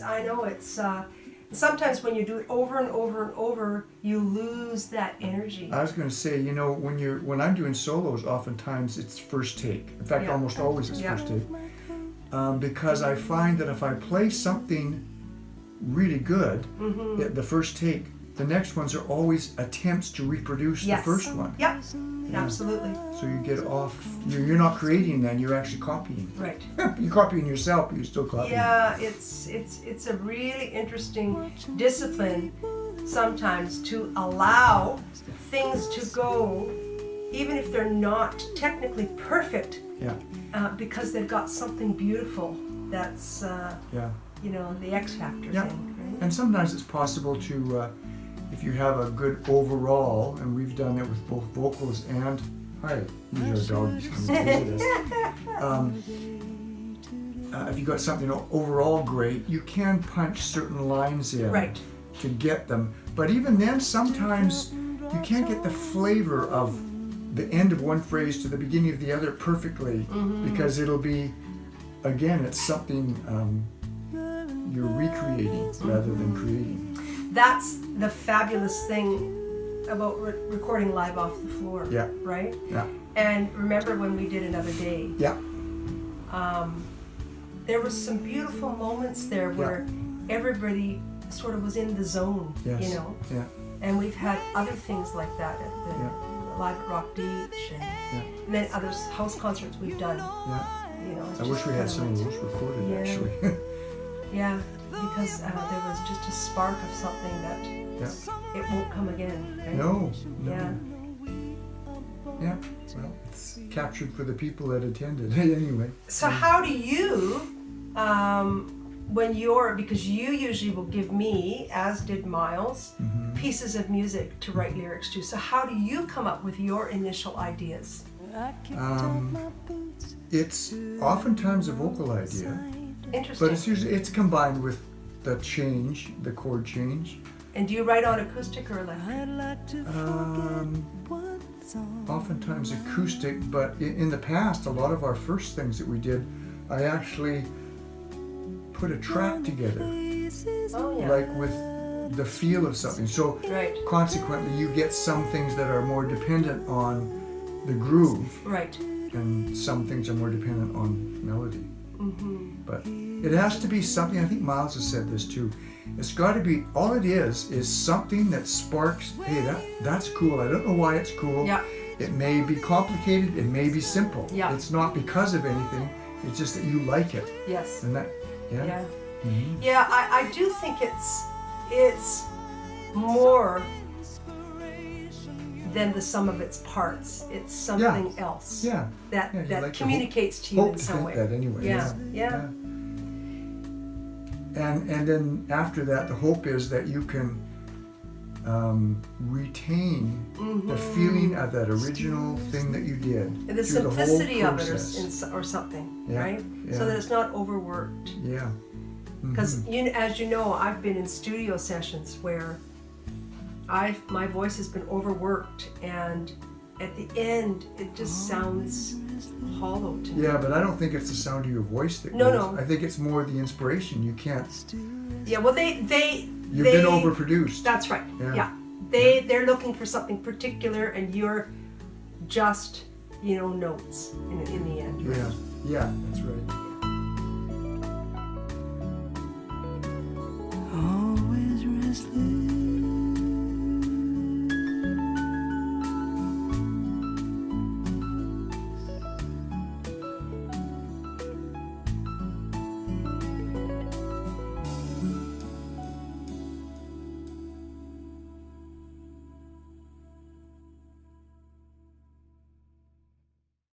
I know it's. Sometimes when you do it over and over and over, you lose that energy. I was going to say, when I'm doing solos, oftentimes it's first take. In fact, almost always it's first take. Because I find that if I play something really good, the first take, the next ones are always attempts to reproduce the first one. Yep. Absolutely. So you get off, you're not creating then, you're actually copying. Right. You're copying yourself, but you're still copying. Yeah, it's a really interesting discipline sometimes to allow things to go, even if they're not technically perfect, because they've got something beautiful that's, the X factor thing. Right? And sometimes it's possible to, if you have a good overall, and we've done it with both vocals and, these are doggies coming to visit us. If you got something overall great, you can punch certain lines in to get them. But even then, sometimes you can't get the flavor of the end of one phrase to the beginning of the other perfectly, because it'll be, again, it's something you're recreating rather than creating. That's the fabulous thing about recording live off the floor, right? Yeah. And remember when we did Another Day? Yeah. There was some beautiful moments there where everybody sort of was in the zone, Yeah. And we've had other things like that at the Live at Rock Beach and then other house concerts we've done. Yeah. I it's wish we had some of those recorded actually. Yeah, because there was just a spark of something that it won't come again. Right? No. Yeah. Yeah. Well, it's captured for the people that attended anyway. So how do you, because you usually will give me, as did Miles, pieces of music to write lyrics to. So how do you come up with your initial ideas? It's oftentimes a vocal idea. Interesting. But it's combined with the chord change. And do you write on acoustic or electric? Oftentimes acoustic, but in the past, a lot of our first things that we did, I actually put a track together, like with the feel of something. So consequently, you get some things that are more dependent on the groove, and some things are more dependent on melody. But it has to be something, I think Miles has said this too, it's got to be, all it is something that sparks, hey, that's cool, I don't know why it's cool. It may be complicated, it may be simple. It's not because of anything, it's just that you like it. Yes. And that, I do think it's more than the sum of its parts. It's something else that like communicates to you in some way. That anyway. And then after that, the hope is that you can retain the feeling of that original thing that you did. And the simplicity of it or something, right? So that it's not overworked. Yeah. Because as you know, I've been in studio sessions where my voice has been overworked, and at the end it just sounds hollow to me. Yeah, but I don't think it's the sound of your voice that goes. I think it's more the inspiration. You can't. Yeah, well, you've been overproduced. That's right. Yeah. They're looking for something particular, and you're just notes in the end. Right? Yeah, that's right.